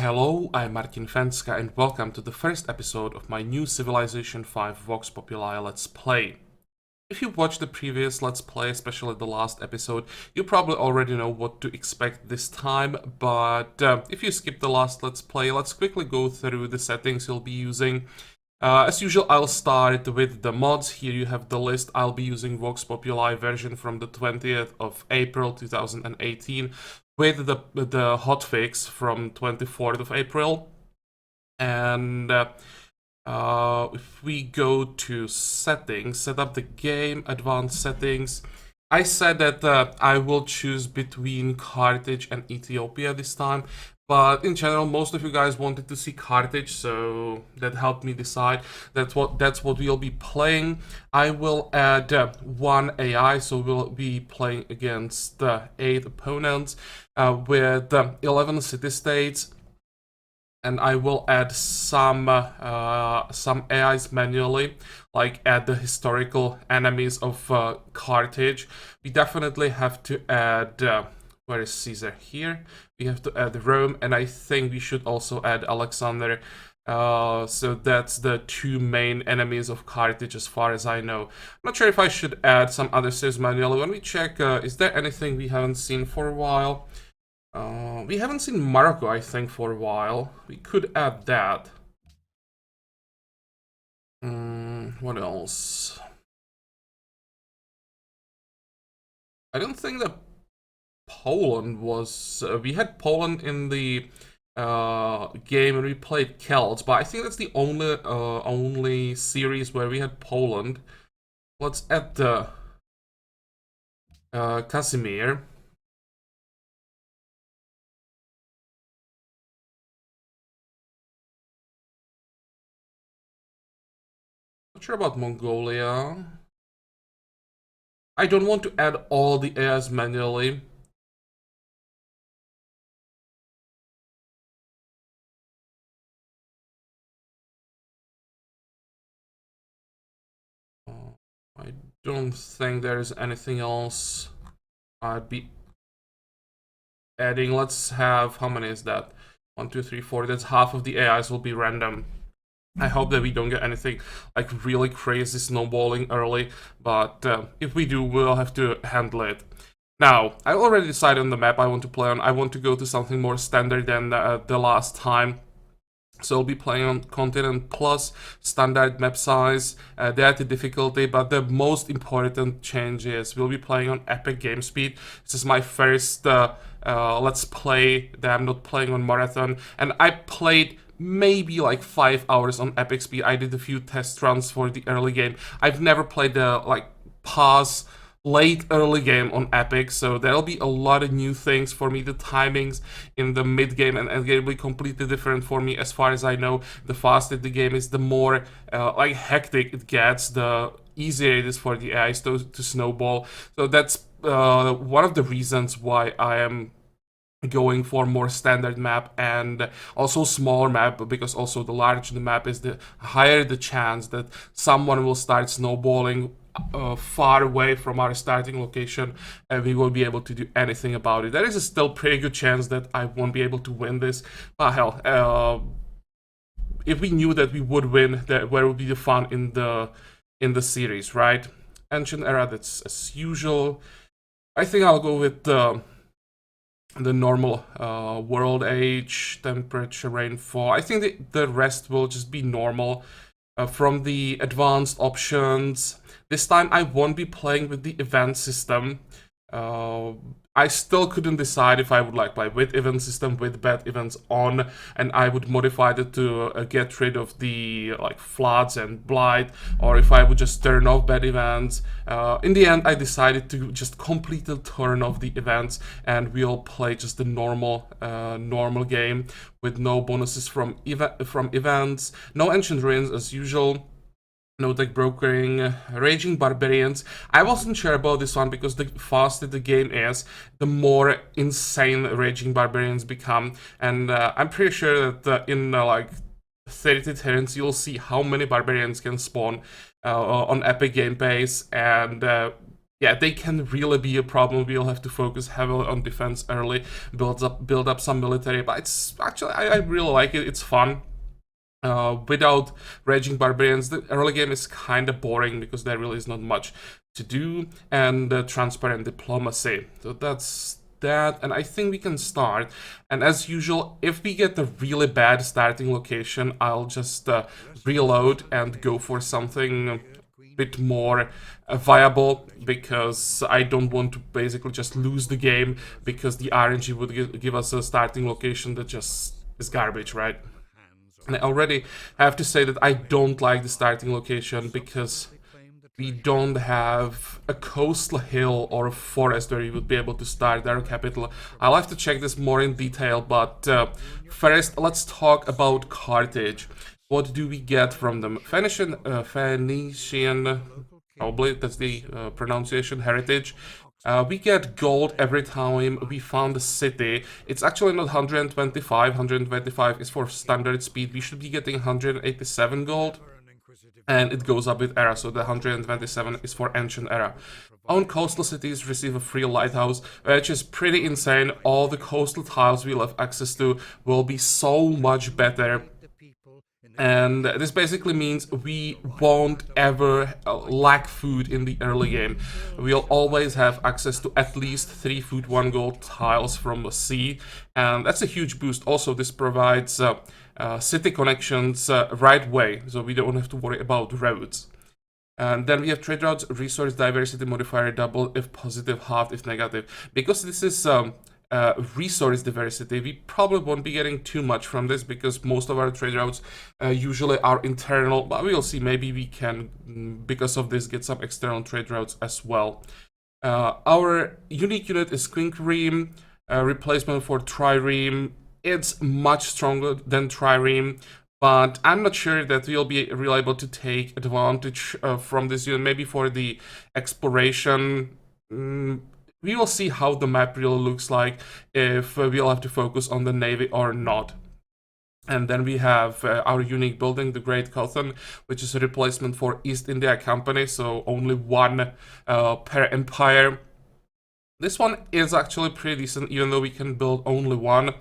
Hello, I'm Martin Fencka and welcome to the first episode of my new Civilization 5 Vox Populi Let's Play. If you watched the previous Let's Play, especially the last episode, you probably already know what to expect this time, but if you skipped the last Let's Play, let's quickly go through the settings you'll be using. As usual, I'll start with the mods. Here you have the list. I'll be using Vox Populi version from the 20th of April 2018 with the hotfix from 24th of April. And if we go to settings, set up the game, advanced settings, I said that I will choose between Carthage and Ethiopia this time, but in general, most of you guys wanted to see Carthage, so that helped me decide. That's what we'll be playing. I will add one AI, so we'll be playing against 8 opponents with 11 city-states. And I will add some AIs manually, like add the historical enemies of Carthage. We definitely have to add, where is Caesar? Here. We have to add Rome, and I think we should also add Alexander. So that's the two main enemies of Carthage as far as I know. I'm not sure if I should add some other cities manually. When we check, is there anything we haven't seen for a while? We haven't seen Morocco, I think, for a while. We could add that. What else? I don't think that Poland was... we had Poland in the game when we played Celts, but I think that's the only series where we had Poland. Let's add the Casimir. Not sure about Mongolia. I don't want to add all the AIs manually. I don't think there's anything else I'd be adding. Let's have, how many is that? 1, 2, 3, 4. That's half of the AIs will be random. I hope that we don't get anything like really crazy snowballing early, but if we do, we'll have to handle it. Now, I already decided on the map I want to play on. I want to go to something more standard than the last time. So I'll be playing on Continent Plus, standard map size, Deity difficulty, but the most important change is we'll be playing on epic game speed. This is my first Let's Play that I'm not playing on Marathon, and I played maybe like 5 hours on epic speed. I did a few test runs for the early game. I've never played the like pause late early game on epic, so there'll be a lot of new things for me. The timings in the mid game and end game will be completely different for me. As far as I know, the faster the game is, the more like hectic it gets, the easier it is for the AIs to snowball. So that's one of the reasons why I am going for more standard map and also smaller map, because also the larger the map is, the higher the chance that someone will start snowballing far away from our starting location and we won't be able to do anything about it. There is a still pretty good chance that I won't be able to win this, but hell, if we knew that we would win, where would be the fun in the series, right? Ancient era, that's as usual. I think I'll go with the normal world age, temperature, rainfall. I think the rest will just be normal. From the advanced options, this time I won't be playing with the event system. I still couldn't decide if I would like play with event system, with bad events on, and I would modify it to get rid of the like floods and blight, or if I would just turn off bad events. In the end, I decided to just completely turn off the events, and we'll play just the normal game with no bonuses from events, no ancient ruins as usual. No tech brokering, raging barbarians. I wasn't sure about this one because the faster the game is, the more insane raging barbarians become, and I'm pretty sure that in like 30 turns you'll see how many barbarians can spawn on epic game pace, and yeah, they can really be a problem. We'll have to focus heavily on defense early, build up some military. But it's actually I really like it. It's fun. Without Raging Barbarians, the early game is kind of boring because there really is not much to do, and Transparent Diplomacy. So that's that, and I think we can start. And as usual, if we get a really bad starting location, I'll just reload and go for something a bit more viable, because I don't want to basically just lose the game because the RNG would give us a starting location that just is garbage, right? And I already have to say that I don't like the starting location because we don't have a coastal hill or a forest where you would be able to start our capital. I'll have to check this more in detail, but first let's talk about Carthage. What do we get from them? Phoenician, probably that's the pronunciation, heritage. We get gold every time we found a city. It's actually not 125. 125 is for standard speed. We should be getting 187 gold. And it goes up with era, so the 127 is for ancient era. Own coastal cities receive a free lighthouse, which is pretty insane. All the coastal tiles we'll have access to will be so much better. And this basically means we won't ever lack food in the early game. We'll always have access to at least 3 food, 1 gold tiles from the sea, and that's a huge boost. Also, this provides city connections right way, so we don't have to worry about roads. And then we have trade routes, resource diversity modifier double if positive, halved if negative. Because this is resource diversity, we probably won't be getting too much from this because most of our trade routes usually are internal, but we'll see. Maybe we can, because of this, get some external trade routes as well. Our unique unit is Quinquereme, replacement for Trireme. It's much stronger than Trireme, but I'm not sure that we'll be really able to take advantage from this unit. Maybe for the exploration. We will see how the map really looks like, if we'll have to focus on the navy or not. And then we have our unique building, the Great Cotton, which is a replacement for East India Company, so only one per empire. This one is actually pretty decent, even though we can build only one.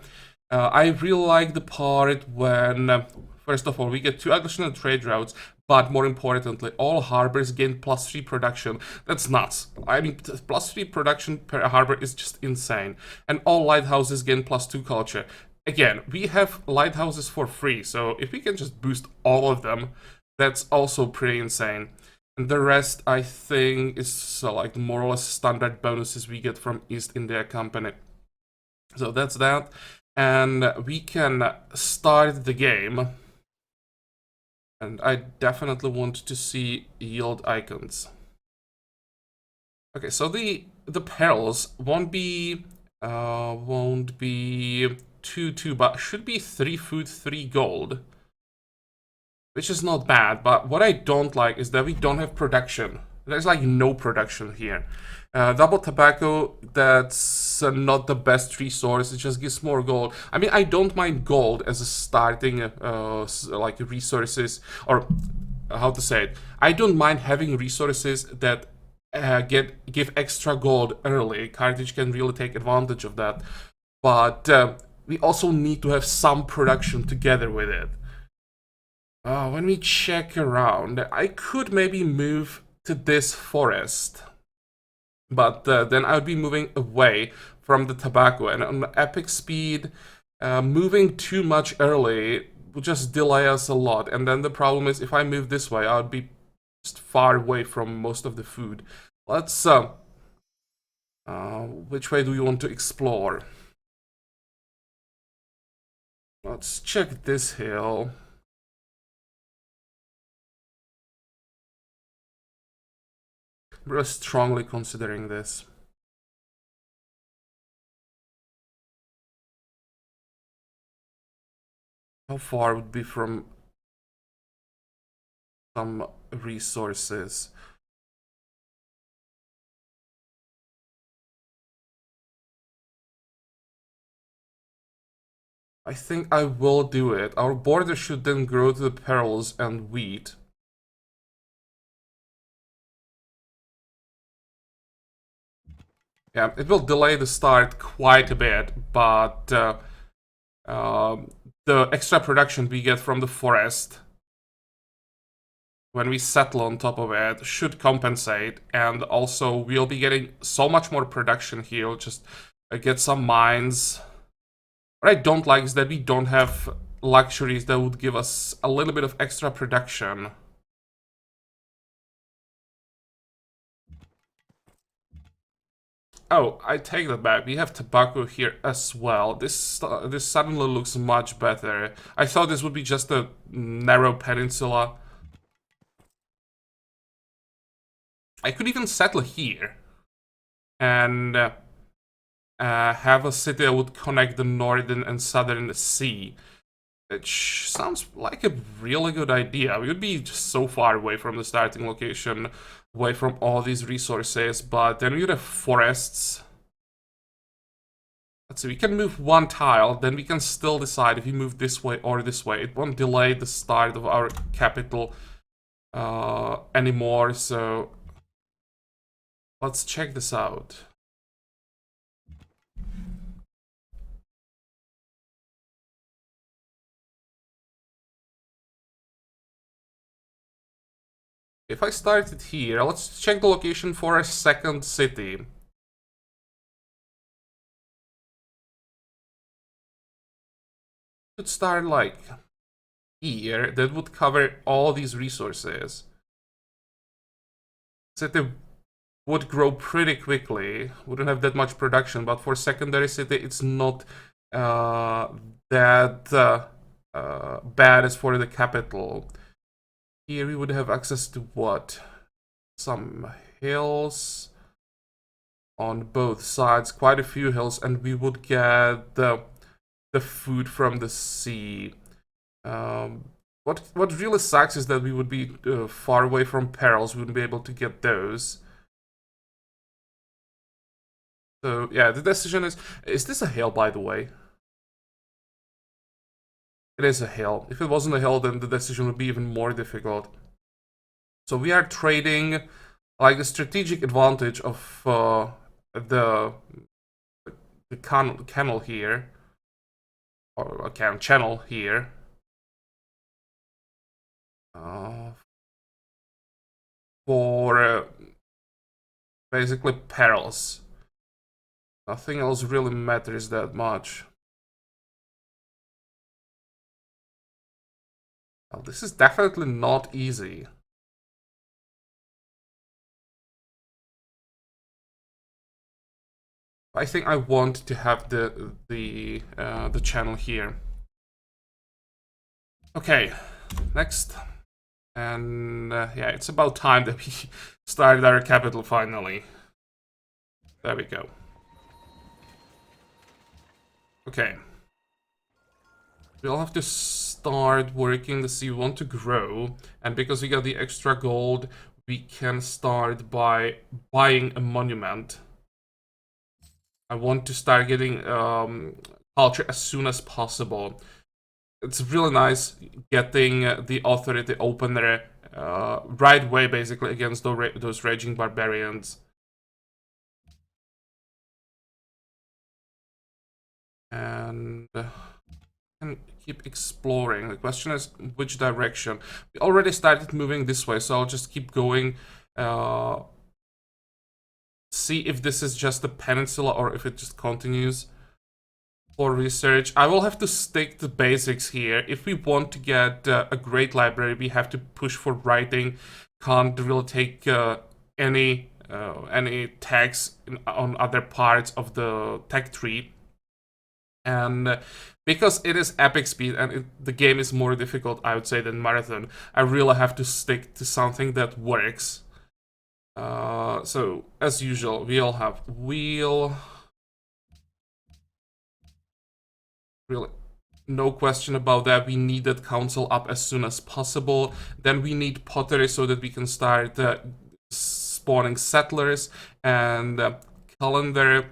I really like the part when, first of all, we get 2 additional trade routes, but more importantly, all harbors gain +3 production. That's nuts. I mean, +3 production per harbor is just insane. And all lighthouses gain +2 culture. Again, we have lighthouses for free, so if we can just boost all of them, that's also pretty insane. And the rest, I think, is like more or less standard bonuses we get from East India Company. So that's that. And we can start the game. And I definitely want to see yield icons. Okay, so the perils won't be 2, but should be 3 food, 3 gold, which is not bad. But what I don't like is that we don't have production. There's like no production here. Double tobacco, that's not the best resource. It just gives more gold. I mean, I don't mind gold as a starting like resources, or how to say it. I don't mind having resources that give extra gold early. Carthage can really take advantage of that. But we also need to have some production together with it. When we check around, I could maybe move to this forest. But then I would be moving away from the tobacco, and on epic speed, moving too much early would just delay us a lot. And then the problem is, if I move this way, I would be just far away from most of the food. Let's which way do we want to explore? Let's check this hill. We're strongly considering this. How far would be from some resources? I think I will do it. Our border should then grow to the perils and wheat. Yeah, it will delay the start quite a bit, but the extra production we get from the forest when we settle on top of it should compensate, and also we'll be getting so much more production here. We'll just get some mines. What I don't like is that we don't have luxuries that would give us a little bit of extra production. Oh, I take that back. We have tobacco here as well. This suddenly looks much better. I thought this would be just a narrow peninsula. I could even settle here and have a city that would connect the northern and southern sea. Which sounds like a really good idea. We would be just so far away from the starting location, away from all these resources, but then we would have forests. Let's see, we can move one tile, then we can still decide if we move this way or this way. It won't delay the start of our capital anymore, so let's check this out. If I started here, let's check the location for a second city. Could start like here, that would cover all these resources. City would grow pretty quickly, wouldn't have that much production, but for secondary city, it's not that bad as for the capital. Here we would have access to what? Some hills on both sides, quite a few hills, and we would get the food from the sea. What really sucks is that we would be far away from perils. We wouldn't be able to get those. So yeah, the decision is this a hill, by the way? It is a hill. If it wasn't a hill, then the decision would be even more difficult. So we are trading like the strategic advantage of the canal here, or a channel here. For basically perils. Nothing else really matters that much. Well, this is definitely not easy. I think I want to have the channel here. Okay, next. And yeah, it's about time that we started our capital finally. There we go. Okay. We'll have to start working to see we want to grow. And because we got the extra gold, we can start by buying a monument. I want to start getting culture as soon as possible. It's really nice getting the authority opener right away, basically, against those raging barbarians. And keep exploring. The question is which direction. We already started moving this way, so I'll just keep going. See if this is just a peninsula or if it just continues. For research, I will have to stick to basics here. If we want to get a great library, we have to push for writing. Can't really take any tags on other parts of the tech tree. And because it is epic speed and the game is more difficult, I would say, than Marathon, I really have to stick to something that works. So, as usual, we'll have wheel. Really, no question about that. We need that council up as soon as possible. Then we need pottery so that we can start spawning settlers, and calendar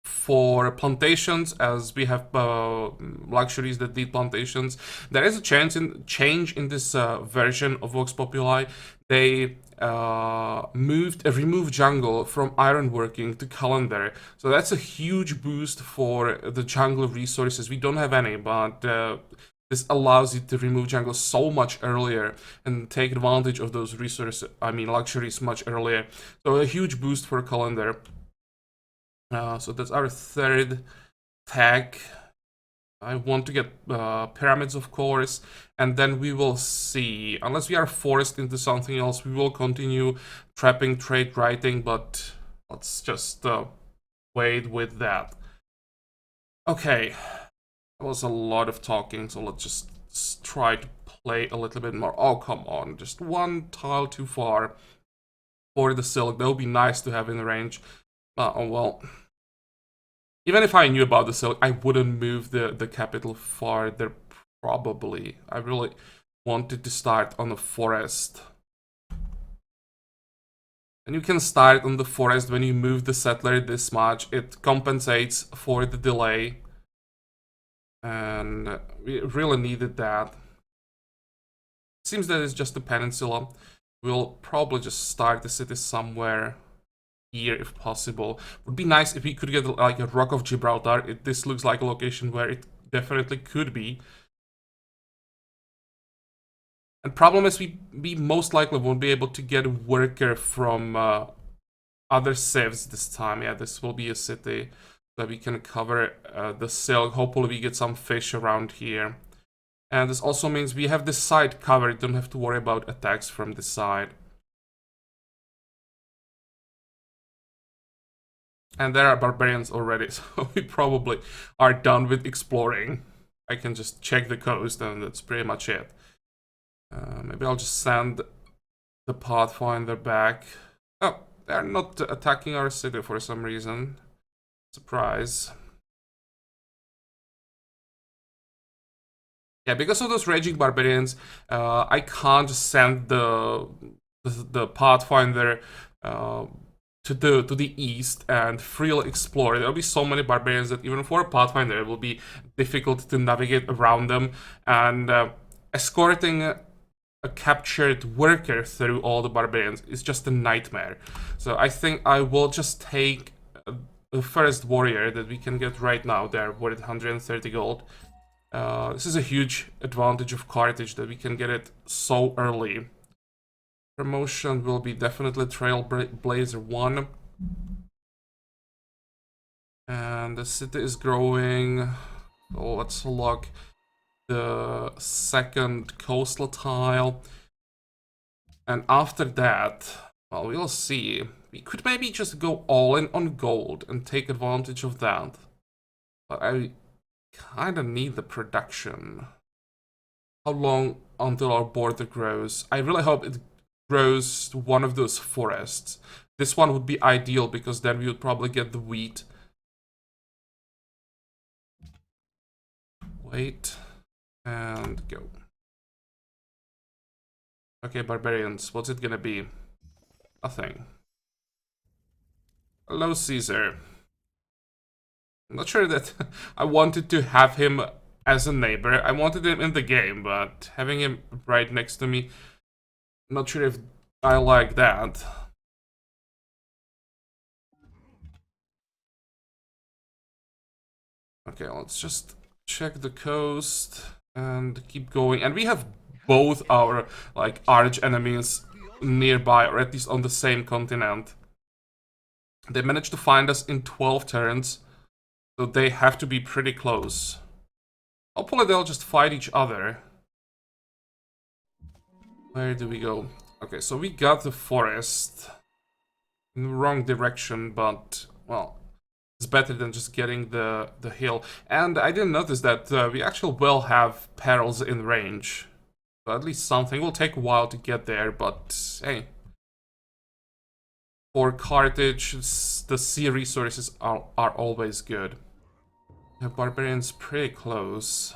for plantations, as we have luxuries that need plantations. There is a change in this version of Vox Populi. They removed jungle from ironworking to calendar. So that's a huge boost for the jungle resources. We don't have any, but this allows you to remove jungle so much earlier and take advantage of those resources, luxuries much earlier. So a huge boost for calendar. So that's our third tag. I want to get pyramids, of course, and then we will see. Unless we are forced into something else, we will continue trapping, trade, writing, but let's just wait with that. Okay, that was a lot of talking, so let's just try to play a little bit more. Oh, come on, just one tile too far for the silk. That would be nice to have in range. Oh, well. Even if I knew about the silk, I wouldn't move the capital farther, probably. I really wanted to start on the forest. And you can start on the forest when you move the settler this much. It compensates for the delay. And we really needed that. Seems that it's just a peninsula. We'll probably just start the city somewhere here if possible. Would be nice if we could get like a Rock of Gibraltar. This looks like a location where it definitely could be. And problem is we most likely won't be able to get a worker from other civs this time. Yeah, this will be a city that we can cover the silk. Hopefully we get some fish around here. And this also means we have this side covered. Don't have to worry about attacks from this side. And there are barbarians already, so we probably are done with exploring. I can just check the coast and that's pretty much it. Maybe I'll just send the Pathfinder back. Oh, they're not attacking our city for some reason. Surprise. Yeah, because of those raging barbarians, I can't just send the Pathfinder to the east and freely explore. There'll be so many barbarians that even for a Pathfinder it will be difficult to navigate around them, and escorting a captured worker through all the barbarians is just a nightmare. So I think I will just take the first warrior that we can get right now. They're worth 130 gold. This is a huge advantage of Carthage that we can get it so early. Promotion will be definitely Trailblazer 1. And the city is growing. So let's look the second coastal tile. And after that, well, we'll see. We could maybe just go all in on gold and take advantage of that. But I kind of need the production. How long until our border grows? I really hope it grows to one of those forests. This one would be ideal because then we would probably get the wheat. Wait. And go. Okay, barbarians, what's it gonna be? Nothing. Hello, Caesar. I'm not sure that I wanted to have him as a neighbor. I wanted him in the game, but having him right next to me, I'm not sure if I like that. Okay, let's just check the coast and keep going. And we have both our like arch enemies nearby, or at least on the same continent. They managed to find us in 12 turns, so they have to be pretty close. Hopefully they'll just fight each other. Where do we go? Okay, so we got the forest in the wrong direction, but well, it's better than just getting the hill. And I didn't notice that we actually will have perils in range. So at least something. Will take a while to get there, but hey. For Carthage, the sea resources are always good. The barbarians pretty close.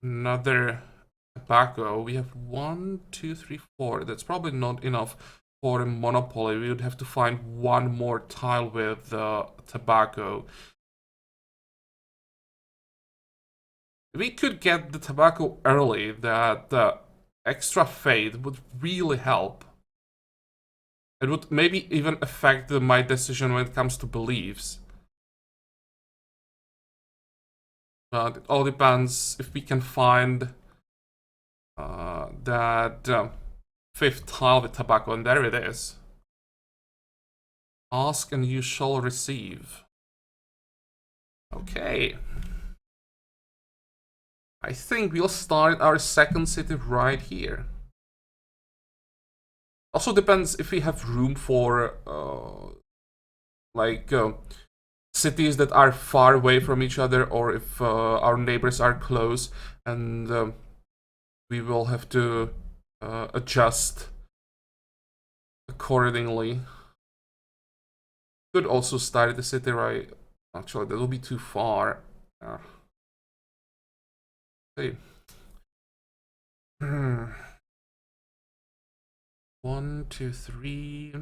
Another tobacco. We have 1, 2, 3, 4. That's probably not enough for a monopoly. We would have to find one more tile with tobacco. We could get the tobacco early. That extra faith would really help. It would maybe even affect my decision when it comes to beliefs. But it all depends if we can find that fifth tile with tobacco, and there it is. Ask and you shall receive. Okay. I think we'll start our second city right here. Also depends if we have room for cities that are far away from each other, or if our neighbors are close, and we will have to adjust accordingly. Could also start the city right. Actually, that will be too far. Hey. 1, 2, 3.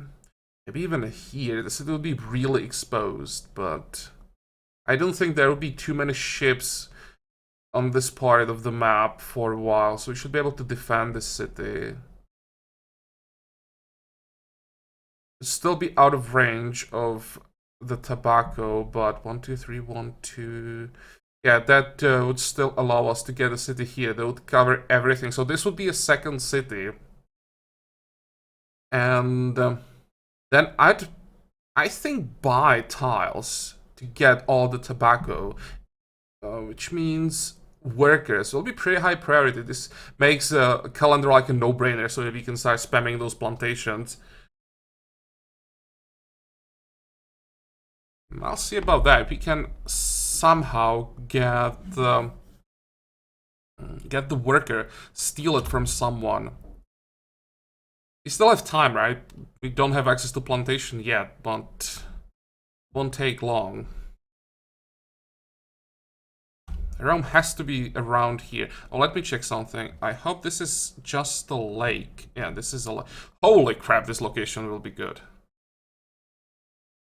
Maybe even here. The city will be really exposed, but I don't think there will be too many ships on this part of the map for a while, so we should be able to defend the city. Still be out of range of the tobacco, but 1, 2, 3, 1, 2. Yeah, that would still allow us to get a city here. That would cover everything. So this would be a second city. And then I think, buy tiles to get all the tobacco, which means workers will be pretty high priority. This makes a calendar like a no-brainer, so that we can start spamming those plantations. I'll see about that. We can somehow get the worker, steal it from someone. We still have time, right? We don't have access to plantation yet, but it won't take long. Rome has to be around here. Oh, let me check something. I hope this is just a lake. Yeah, this is a lake. Holy crap, this location will be good.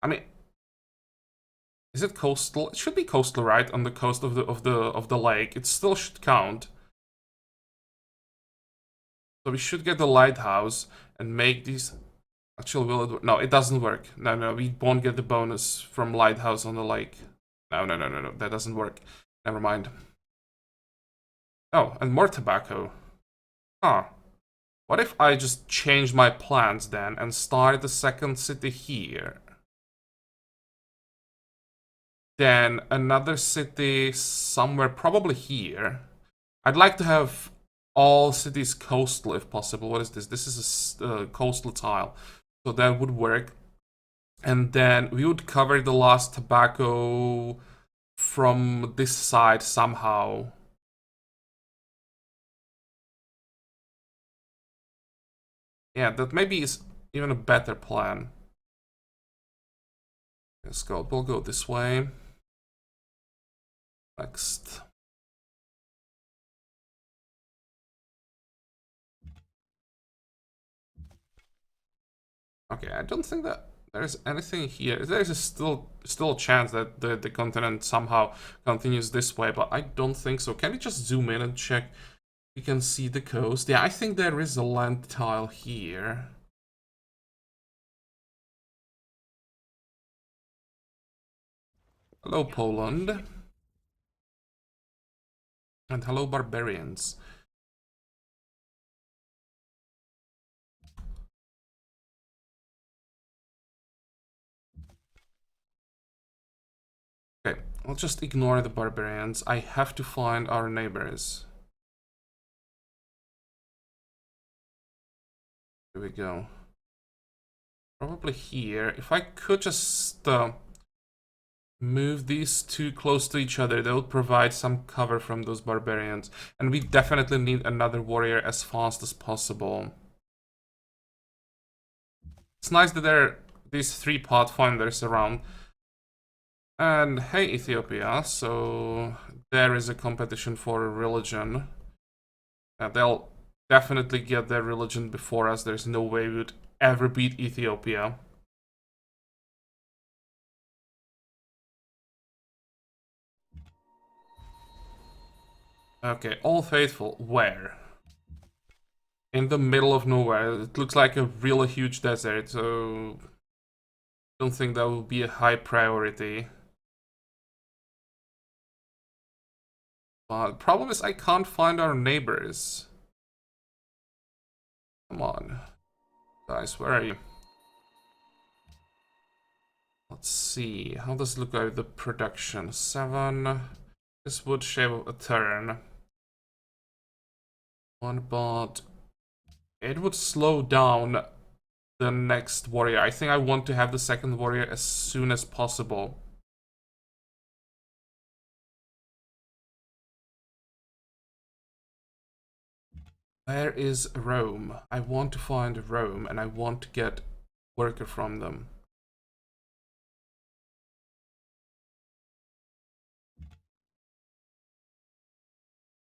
I mean, is it coastal? It should be coastal, right? On the coast of the lake. It still should count. So we should get the lighthouse and make these. Actually, will it work? No, it doesn't work. No, we won't get the bonus from lighthouse on the lake. No, that doesn't work. Never mind. Oh, and more tobacco. Huh. What if I just change my plans then and start the second city here? Then another city somewhere, probably here. I'd like to have all cities coastal if possible. What is this? This is a coastal tile. So that would work. And then we would cover the last tobacco from this side somehow. Yeah, that maybe is even a better plan. Let's go. We'll go this way. Next. Okay, I don't think that there's anything here. There's still a chance that the continent somehow continues this way, but I don't think so. Can we just zoom in and check? We can see the coast. Yeah, I think there is a land tile here. Hello, Poland. And hello, barbarians. Okay, I'll just ignore the barbarians. I have to find our neighbors. Here we go. Probably here. If I could just move these two close to each other, that would provide some cover from those barbarians. And we definitely need another warrior as fast as possible. It's nice that there are these 3 pathfinders around. And hey, Ethiopia, so there is a competition for religion. They'll definitely get their religion before us. There's no way we would ever beat Ethiopia. Okay, All Faithful, where? in the middle of nowhere. It looks like a really huge desert, so I don't think that will be a high priority. But the problem is I can't find our neighbors. Come on. Guys, where are you? Let's see. How does it look like the production? 7. This would shave a turn. 1, but it would slow down the next warrior. I think I want to have the second warrior as soon as possible. Where is Rome? I want to find Rome and I want to get worker from them.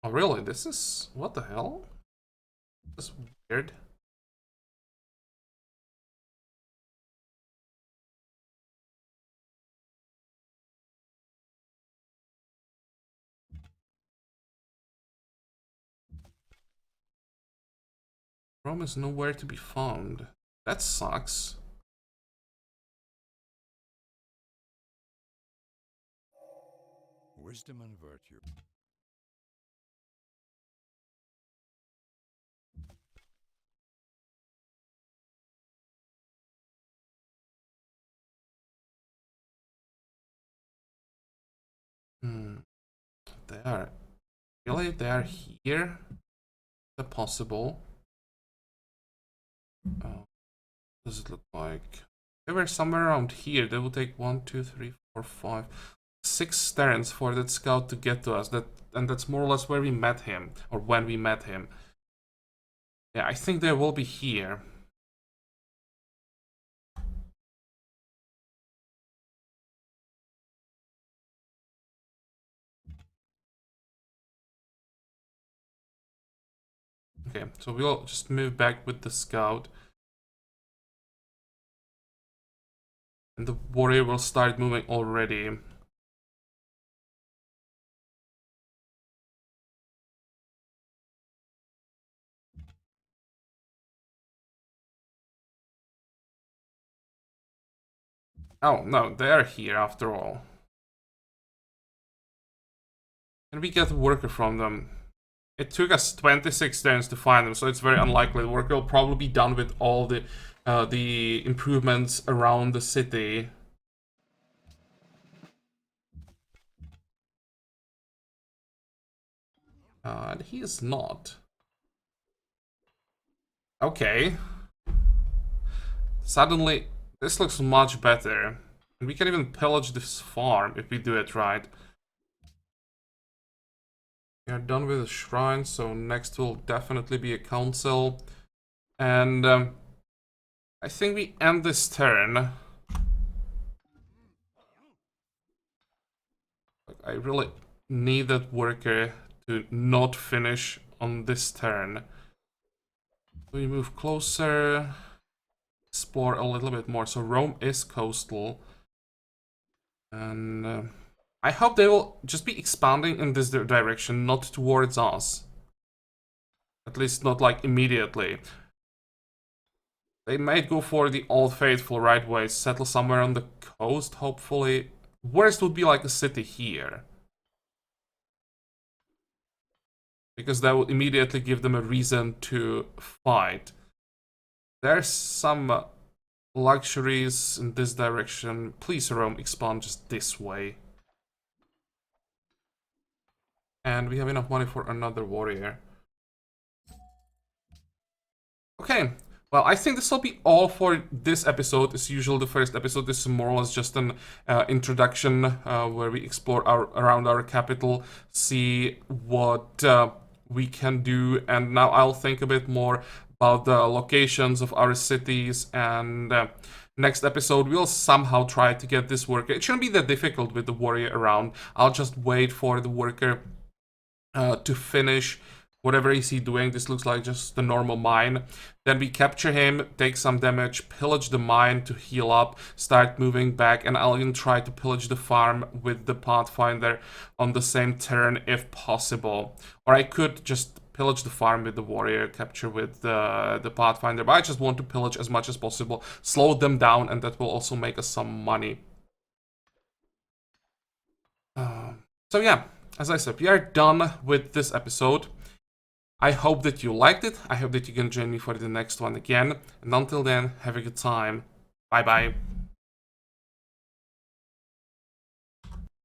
Oh really? This is... what the hell? This is weird. Rome is nowhere to be found. That sucks. Wisdom and virtue. They are... really? They are here? Is that possible? Oh. Does it look like? They were somewhere around here. They will take 1, 2, 3, 4, 5, 6 turns for that scout to get to us. And that's more or less where we met him, or when we met him. Yeah, I think they will be here. Okay, so we'll just move back with the scout. And the warrior will start moving already. Oh, no, they are here after all. And we get a worker from them. It took us 26 turns to find them, so it's very unlikely. The worker will probably be done with all the improvements around the city. And he is not. Okay. Suddenly, this looks much better. And we can even pillage this farm if we do it right. We are done with the shrine, so next will definitely be a council. And I think we end this turn. I really need that worker to not finish on this turn. We move closer, explore a little bit more. So Rome is coastal. And I hope they will just be expanding in this direction, not towards us. At least not like immediately. They might go for the Old Faithful right way, settle somewhere on the coast, hopefully. Worst would be like a city here. Because that would immediately give them a reason to fight. There's some luxuries in this direction. Please, Rome, expand just this way. And we have enough money for another warrior. Okay, well, I think this will be all for this episode. As usual, the first episode is more or less just an introduction where we explore around our capital, see what we can do, and now I'll think a bit more about the locations of our cities, and next episode we'll somehow try to get this worker. It shouldn't be that difficult with the warrior around. I'll just wait for the worker to finish whatever is he doing. This looks like just the normal mine. Then we capture him, take some damage, pillage the mine to heal up, start moving back, and I'll even try to pillage the farm with the Pathfinder on the same turn if possible. Or I could just pillage the farm with the warrior, capture with the pathfinder, but I just want to pillage as much as possible, slow them down, and that will also make us some money. So yeah, as I said, we are done with this episode. I hope that you liked it. I hope that you can join me for the next one again. And until then, have a good time. Bye bye.